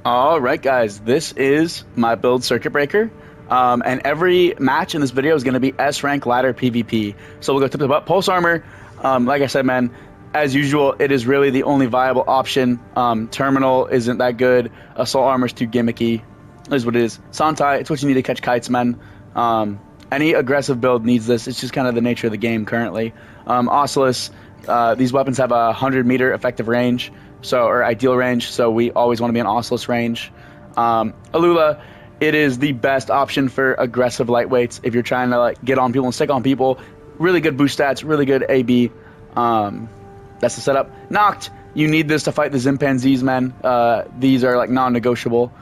All right, guys, this is my build circuit breaker. And every match in this video is going to be S rank ladder PvP. So we'll go tip about pulse armor. Like I said, man, as usual, it is really the only viable option. Terminal isn't that good. Assault armor is too gimmicky. Is what it is. Santai, it's what you need to catch kites, man. Any aggressive build needs this. It's just kind of the nature of the game currently. Oculus, these weapons have a 100-meter effective range, or ideal range, so we always want to be in Oculus range. Alula, it is the best option for aggressive lightweights if you're trying to like get on people and stick on people. Really good boost stats, really good AB. That's the setup. Nacht, you need this to fight the Zimpanzees, man. These are like non-negotiable.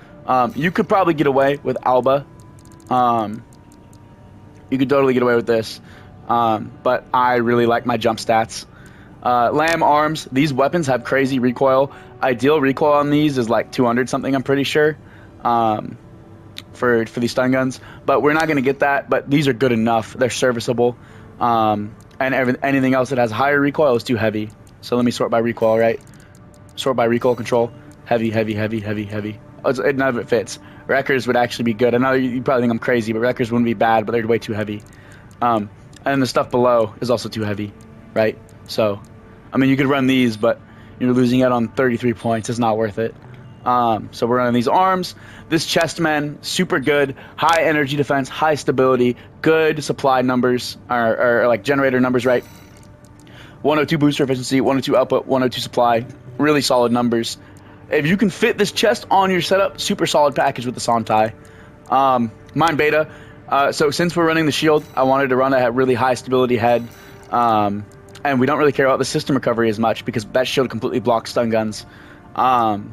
You could probably get away with Alba. You could totally get away with this. But I really like my jump stats. Lamb arms, these weapons have crazy recoil. Ideal recoil on these is like 200 something, I'm pretty sure. For these stun guns. But we're not going to get that, but these are good enough. They're serviceable. And anything else that has higher recoil is too heavy. So let me sort by recoil, right? Sort by recoil control. Heavy, heavy, heavy, heavy, heavy. None of it fits. Wreckers would actually be good. I know you probably think I'm crazy, but Wreckers wouldn't be bad, but they're way too heavy. And the stuff below is also too heavy, right? So, I mean, you could run these, but you're losing out on 33 points. It's not worth it. So we're running these arms. This chest, man, super good. High energy defense, high stability, good supply numbers, or like generator numbers, right? 102 booster efficiency, 102 output, 102 supply. Really solid numbers. If you can fit this chest on your setup, super solid package with the Santai. Mine beta. So since we're running the shield, I wanted to run a really high stability head. And we don't really care about the system recovery as much because that shield completely blocks stun guns. Other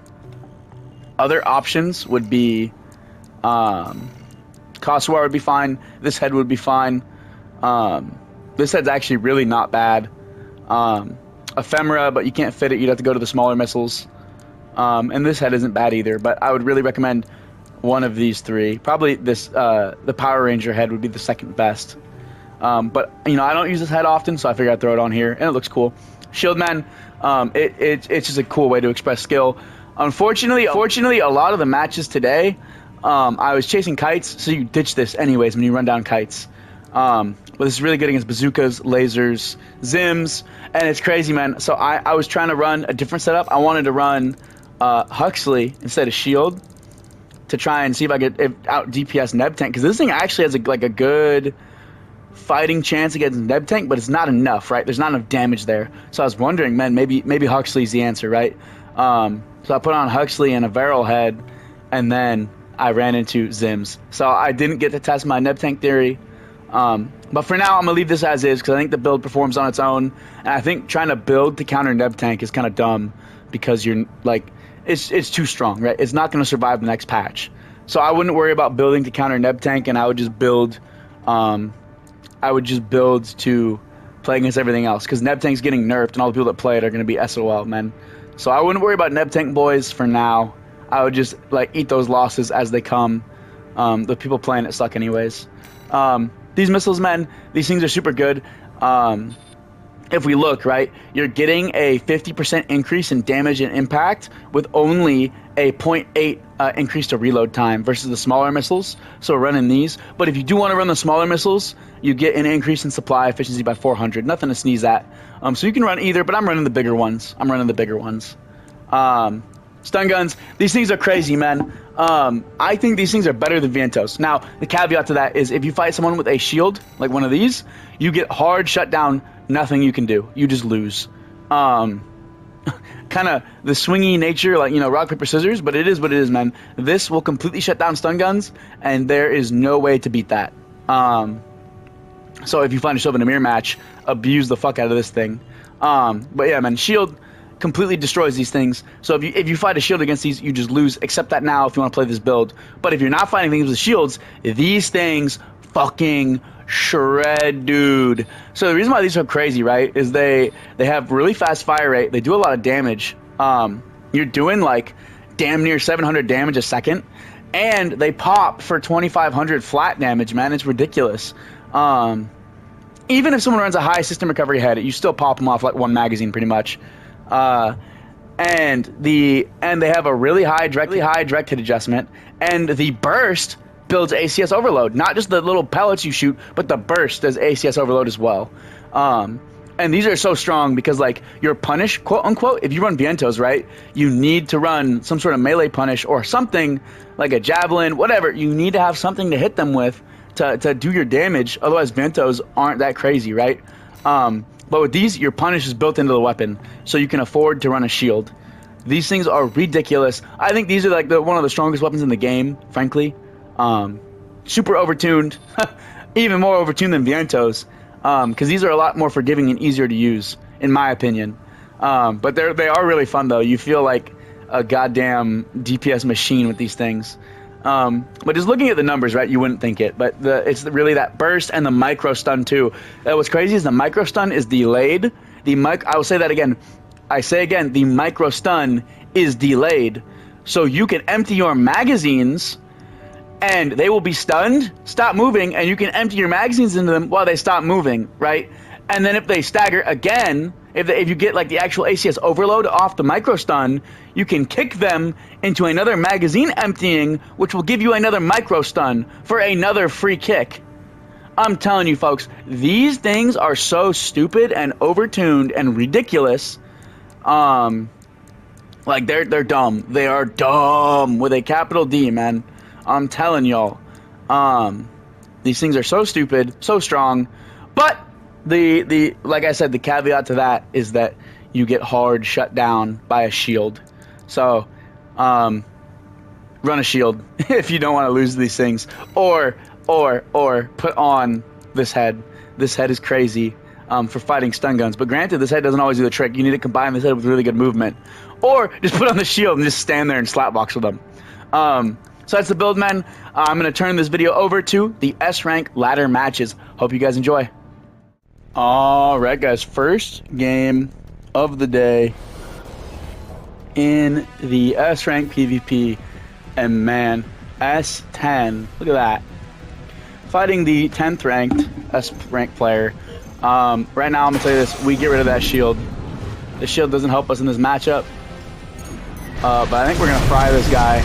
options would be Kasuar would be fine. This head would be fine. This head's actually really not bad. Ephemera, but you can't fit it. You'd have to go to the smaller missiles. And this head isn't bad either, but I would really recommend one of these three. Probably this, the Power Ranger head would be the second best. But, you know, I don't use this head often, so I figured I'd throw it on here, and it looks cool. Shieldman, it's just a cool way to express skill. Unfortunately, a lot of the matches today, I was chasing kites, so you ditch this anyways when you run down kites. But this is really good against bazookas, lasers, zims, and it's crazy, man. So I was trying to run a different setup. I wanted to run Huxley instead of shield to try and see if I could out DPS Neb Tank, because this thing actually has a good fighting chance against Neb Tank, but it's not enough, right? There's not enough damage there. So I was wondering, man, maybe Huxley's the answer, right? So I put on Huxley and a Varel head, and then I ran into Zims. So I didn't get to test my Neb Tank theory. But for now, I'm going to leave this as is because I think the build performs on its own. And I think trying to build to counter Neb Tank is kind of dumb because you're like, it's too strong, right? It's not going to survive the next patch. So I wouldn't worry about building to counter Neb Tank, and I would just build to play against everything else because Neb Tank's getting nerfed and all the people that play it are going to be SOL, man. So I wouldn't worry about Neb Tank boys for now. I would just like eat those losses as they come. The people playing it suck anyways. These missiles, man, these things are super good. If we look, right, you're getting a 50% increase in damage and impact with only a 0.8 increase to reload time versus the smaller missiles. So we're running these. But if you do want to run the smaller missiles, you get an increase in supply efficiency by 400. Nothing to sneeze at. So you can run either, but I'm running the bigger ones. Stun guns, these things are crazy, man. I think these things are better than Vientos. Now, the caveat to that is if you fight someone with a shield, like one of these, you get hard shut down, nothing you can do. You just lose. Kind of the swingy nature, like, you know, rock, paper, scissors, but it is what it is, man. This will completely shut down stun guns, and there is no way to beat that. So if you find yourself in a mirror match, abuse the fuck out of this thing. But yeah, man, shield completely destroys these things. So if you fight a shield against these, you just lose. Accept that now if you want to play this build. But if you're not fighting things with shields, these things fucking shred, dude. So the reason why these are crazy, right, is they have really fast fire rate. They do a lot of damage. You're doing like damn near 700 damage a second, and they pop for 2,500 flat damage, man. It's ridiculous. Even if someone runs a high system recovery head, you still pop them off like one magazine pretty much. and they have a really high direct hit adjustment, and the burst builds ACS overload. Not just the little pellets you shoot, but the burst does ACS overload as well. And these are so strong because, like, your punish, quote unquote, if you run Vientos, right, you need to run some sort of melee punish or something like a javelin, whatever. You need to have something to hit them with to do your damage. Otherwise, Vientos aren't that crazy, right? But with these, your punish is built into the weapon, so you can afford to run a shield. These things are ridiculous. I think these are like one of the strongest weapons in the game, frankly. Super overtuned, even more overtuned than Vientos. Because these are a lot more forgiving and easier to use, in my opinion. But they are really fun, though. You feel like a goddamn DPS machine with these things. But just looking at the numbers, right, you wouldn't think it. But it's really that burst and the micro stun, too. What's crazy is the micro stun is delayed. I will say that again. I say again, the micro stun is delayed. So you can empty your magazines and they will be stunned, stop moving, and you can empty your magazines into them while they stop moving, right? And then if they stagger again, if you get like the actual ACS overload off the micro stun, you can kick them into another magazine emptying, which will give you another micro stun for another free kick. I'm telling you, folks, these things are so stupid and overtuned and ridiculous. Like they're dumb. They are dumb with a capital D, man. I'm telling y'all, these things are so stupid, so strong, but like I said, the caveat to that is that you get hard shut down by a shield. So, run a shield if you don't want to lose these things, or put on this head. This head is crazy for fighting stun guns, but granted, this head doesn't always do the trick. You need to combine this head with really good movement, or just put on the shield and just stand there and slapbox with them. So that's the build, man. I'm going to turn this video over to the S-Rank ladder matches. Hope you guys enjoy. Alright, guys. First game of the day in the S-Rank PvP. And, man, S10. Look at that. Fighting the 10th ranked S-Rank player. Right now, I'm going to tell you this. We get rid of that shield. The shield doesn't help us in this matchup. But I think we're going to fry this guy.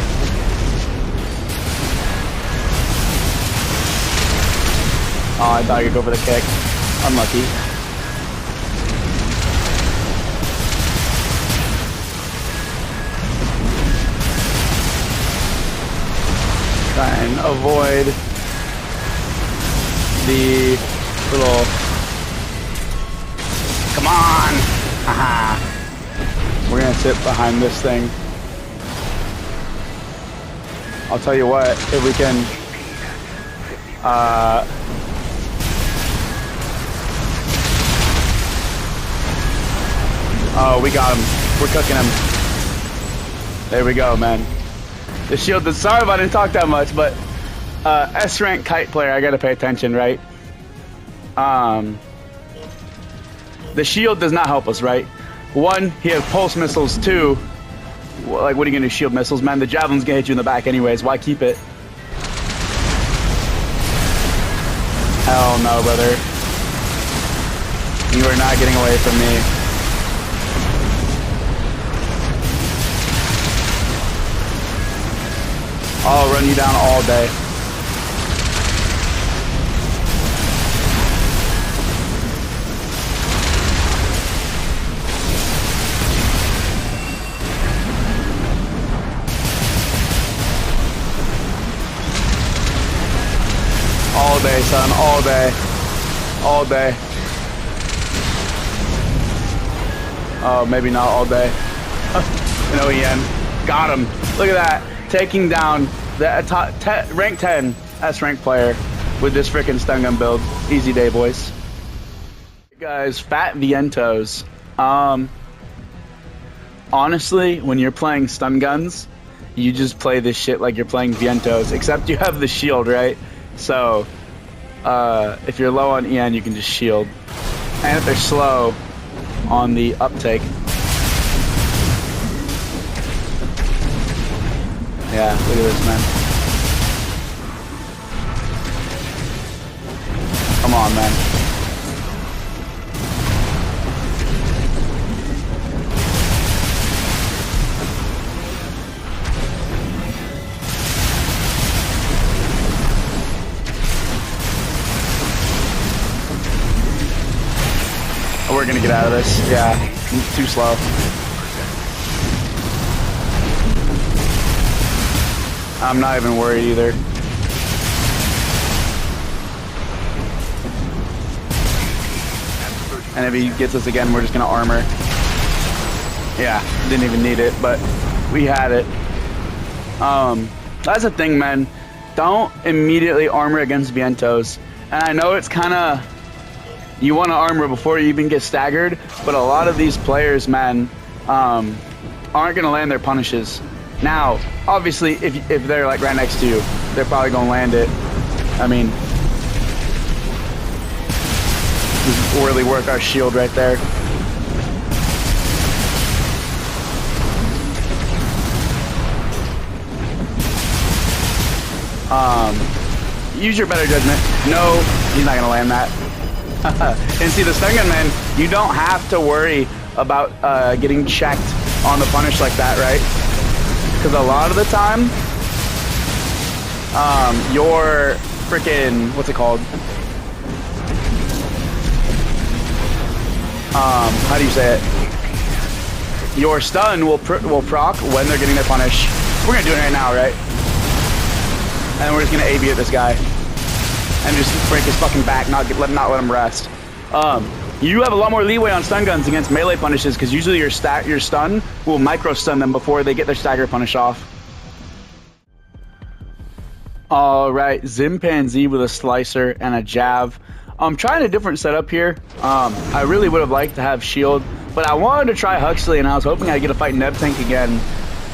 Oh, I thought I could go for the kick. Unlucky. Try and avoid the little... Come on! Haha. We're gonna sit behind this thing. I'll tell you what, if we can... Oh, we got him. We're cooking him. There we go, man. The shield is... Sorry if I didn't talk that much, but... S-rank kite player, I gotta pay attention, right? The shield does not help us, right? One, he has pulse missiles. Two, like, what are you gonna do, shield missiles? Man, the javelin's gonna hit you in the back anyways. Why keep it? Hell no, brother. You are not getting away from me. I'll run you down all day. All day, son. All day. All day. Oh, maybe not all day. No, EN. Got him. Look at that. Taking down the rank 10 S-rank player with this freaking stun gun build. Easy day, boys. Guys, fat Vientos. Honestly, when you're playing stun guns, you just play this shit like you're playing Vientos, except you have the shield, right? So, if you're low on EN, you can just shield. And if they're slow on the uptake, yeah, look at this, man. Come on, man. get out of this. Yeah, too slow. I'm not even worried either. And if he gets us again, we're just gonna armor. Yeah, didn't even need it, but we had it. That's the thing, man. Don't immediately armor against Vientos. And I know it's kind of... You want to armor before you even get staggered, but a lot of these players, man, aren't going to land their punishes. Now, obviously, if they're like right next to you, they're probably going to land it. I mean, this is really worth our shield right there. Use your better judgment. No, he's not gonna land that. And see, the stun gun, man, you don't have to worry about getting checked on the punish like that, right? Because a lot of the time, your freaking, what's it called? How do you say it? Your stun will proc when they're getting their punish. We're gonna do it right now, right? And we're just gonna AB at this guy and just break his fucking back, not let him rest. You have a lot more leeway on stun guns against melee punishes because usually your stun will micro stun them before they get their stagger punish off. All right, Zimpanzee with a slicer and a jav. I'm trying a different setup here. I really would have liked to have shield, but I wanted to try Huxley, and I was hoping I'd get to fight Neb Tank again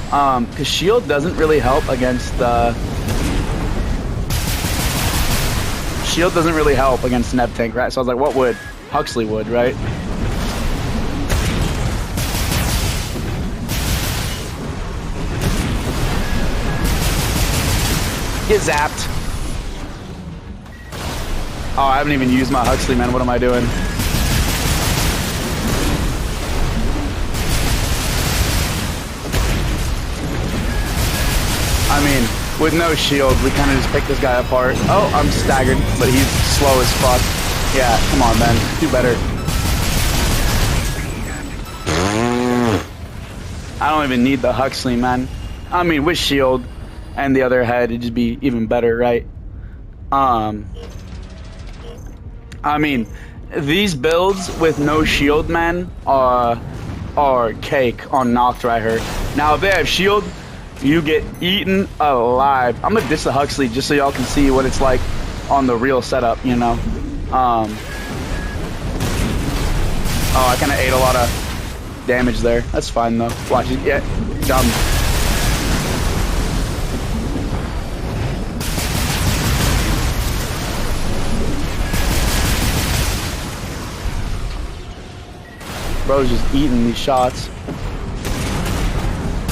because shield doesn't really help against shield doesn't really help against Neb Tank, right? So I was like, what would? Huxley would, right? Get zapped. Oh, I haven't even used my Huxley, man. What am I doing? I mean, with no shield, we kind of just pick this guy apart. Oh, I'm staggered, but he's slow as fuck. Yeah, come on, man. Do better. I don't even need the Huxley, man. I mean, with shield and the other head, it'd just be even better, right? I mean, these builds with no shield, man, are cake on Nacht right here. Now, if they have shield, you get eaten alive. I'm gonna diss the Huxley just so y'all can see what it's like on the real setup, you know. Oh, I kind of ate a lot of damage there. That's fine though. Watch it. Yeah, dumb. Bro's just eating these shots.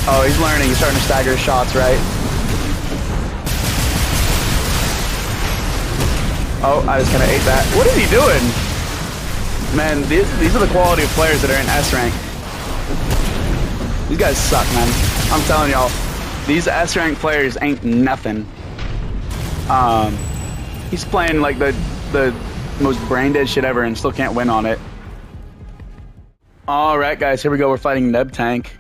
Oh, he's learning. He's starting to stagger his shots, right? Oh, I just kind of ate that. What is he doing? Man, these are the quality of players that are in S rank. These guys suck, man. I'm telling y'all, these S rank players ain't nothing. He's playing like the most brain dead shit ever and still can't win on it. All right, guys, here we go. We're fighting Neb Tank.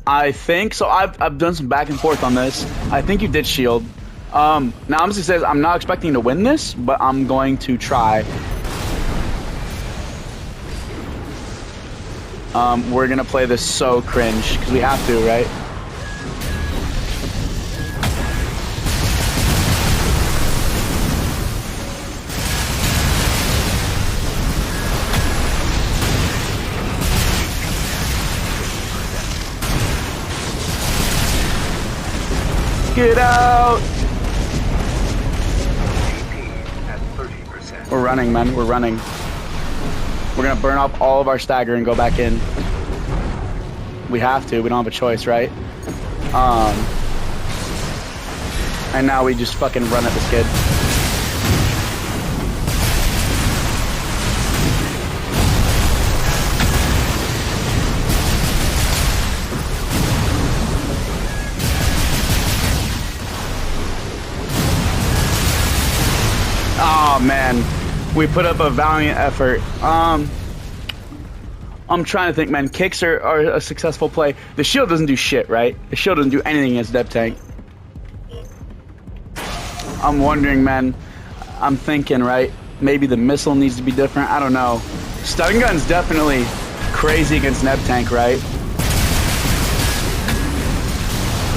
I think so. I've done some back and forth on this. I think you did shield. Now I'm just says I'm not expecting to win this, but I'm going to try. We're gonna play this so cringe because we have to, right? Get out! We're running, man. We're running. We're gonna burn off all of our stagger and go back in. We have to. We don't have a choice, right? And now we just fucking run at this kid. Oh man, We put up a valiant effort. I'm trying to think, man. Kicks are a successful play. The shield doesn't do shit, right? The shield doesn't do anything against Neb Tank. I'm wondering, man. I'm thinking, right? Maybe the missile needs to be different. I don't know. Stun gun's definitely crazy against Neb Tank, right?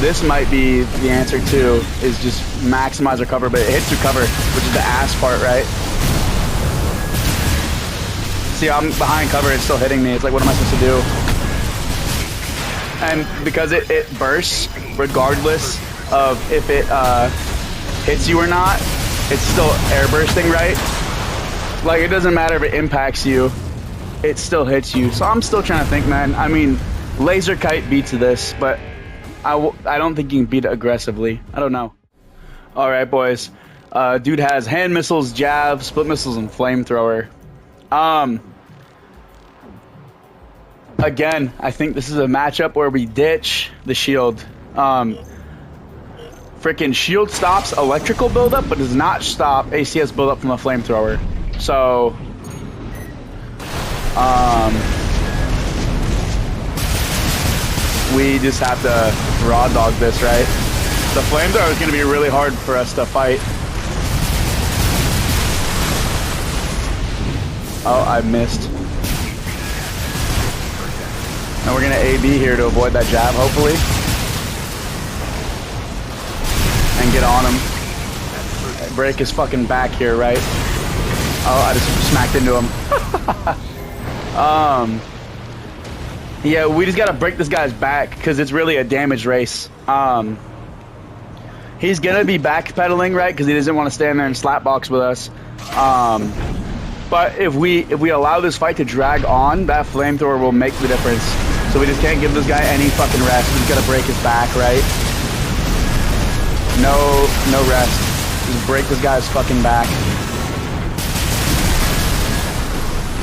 This might be the answer too, is just maximize our cover, but it hits through cover, which is the ass part, right? See, I'm behind cover, it's still hitting me. It's like, what am I supposed to do? And because it bursts, regardless of if it hits you or not, it's still air bursting, right? Like, it doesn't matter if it impacts you, it still hits you. So I'm still trying to think, man. I mean, laser kite beats this, but I don't think you can beat it aggressively. I don't know. All right, boys. Dude has hand missiles, jab, split missiles, and flamethrower. Again, I think this is a matchup where we ditch the shield. Freaking shield stops electrical buildup, but does not stop ACS buildup from a flamethrower. So, we just have to raw dog this, right? The flamethrower is going to be really hard for us to fight. Oh, I missed. And we're going to AB here to avoid that jab, hopefully. And get on him. Break his fucking back here, right? Oh, I just smacked into him. Yeah, we just gotta break this guy's back because it's really a damage race. He's gonna be backpedaling, right? Because he doesn't want to stand there and slapbox with us. But if we allow this fight to drag on, that flamethrower will make the difference. So we just can't give this guy any fucking rest. We just gotta break his back, right? No rest. Just break this guy's fucking back.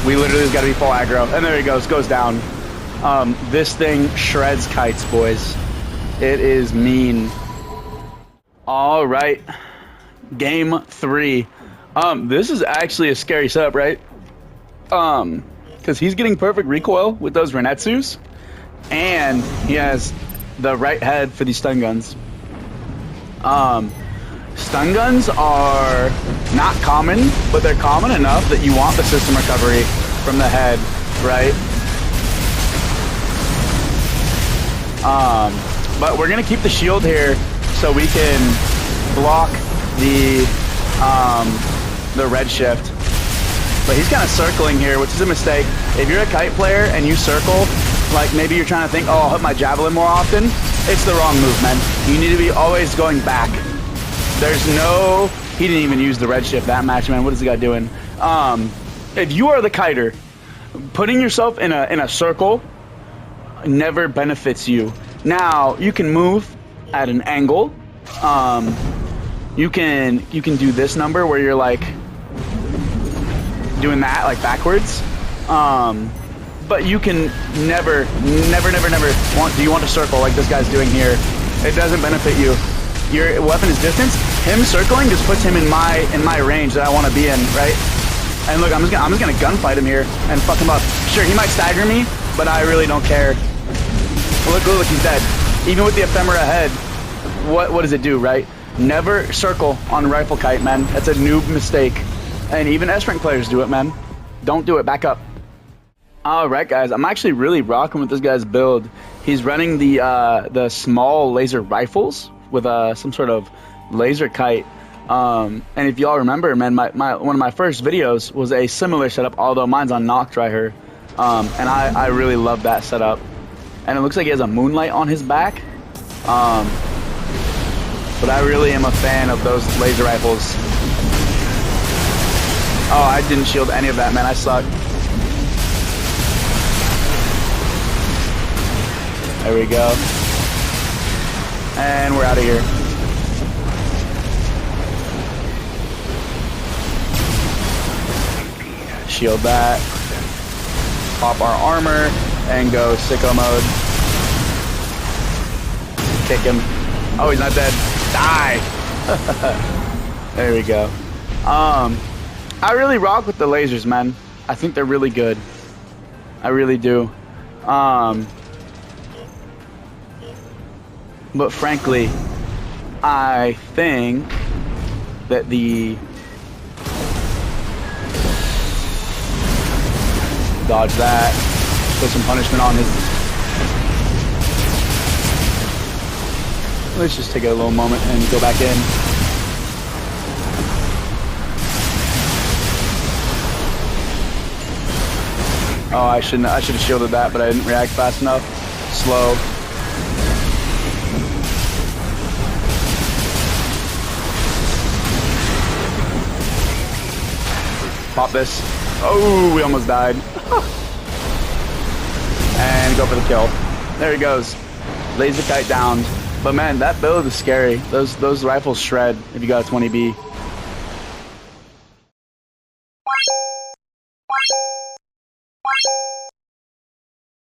We literally just gotta be full aggro. And there he goes down. This thing shreds kites, boys. It is mean. All right, game 3. This is actually a scary setup, right? Because he's getting perfect recoil with those Renetsus, and he has the right head for these stun guns. Stun guns are not common, but they're common enough that you want the system recovery from the head, right? But we're gonna keep the shield here so we can block the red shift. But he's kind of circling here, which is a mistake. If you're a kite player and you circle, like maybe you're trying to think, oh, I'll hit my javelin more often, it's the wrong move, man. You need to be always going back. There's no... He didn't even use the red shift that match, man. What is the guy doing? If you are the kiter, putting yourself in a circle never benefits you. Now, you can move at an angle. You can do this number where you're like doing that like backwards. But you can never do you want to circle like this guy's doing here. It doesn't benefit you. Your weapon is distance. Him circling just puts him in my range that I want to be in, right? And look, I'm just gonna gunfight him here and fuck him up. Sure, he might stagger me, but I really don't care. Look, he's dead. Even with the ephemera head, what does it do, right? Never circle on rifle kite, man. That's a noob mistake. And even S-rank players do it, man. Don't do it. Back up. Alright, guys. I'm actually really rocking with this guy's build. He's running the small laser rifles with some sort of laser kite. And if y'all remember, man, one of my first videos was a similar setup, although mine's on nacht right here. And I really love that setup. And it looks like he has a moonlight on his back. But I really am a fan of those laser rifles. Oh, I didn't shield any of that, man. I suck. There we go. And we're out of here. Shield that. Pop our armor and go sicko mode. Kick him. Oh, he's not dead. Die! There we go. I really rock with the lasers, man. I think they're really good. I really do. But frankly, I think that the dodge that, put some punishment on his. Let's just take a little moment and go back in. Oh, I should have shielded that, but I didn't react fast enough. Slow. Pop this. Oh, we almost died. And go for the kill. There he goes. Lays the kite down. But man, that build is scary. Those rifles shred if you got a 20B.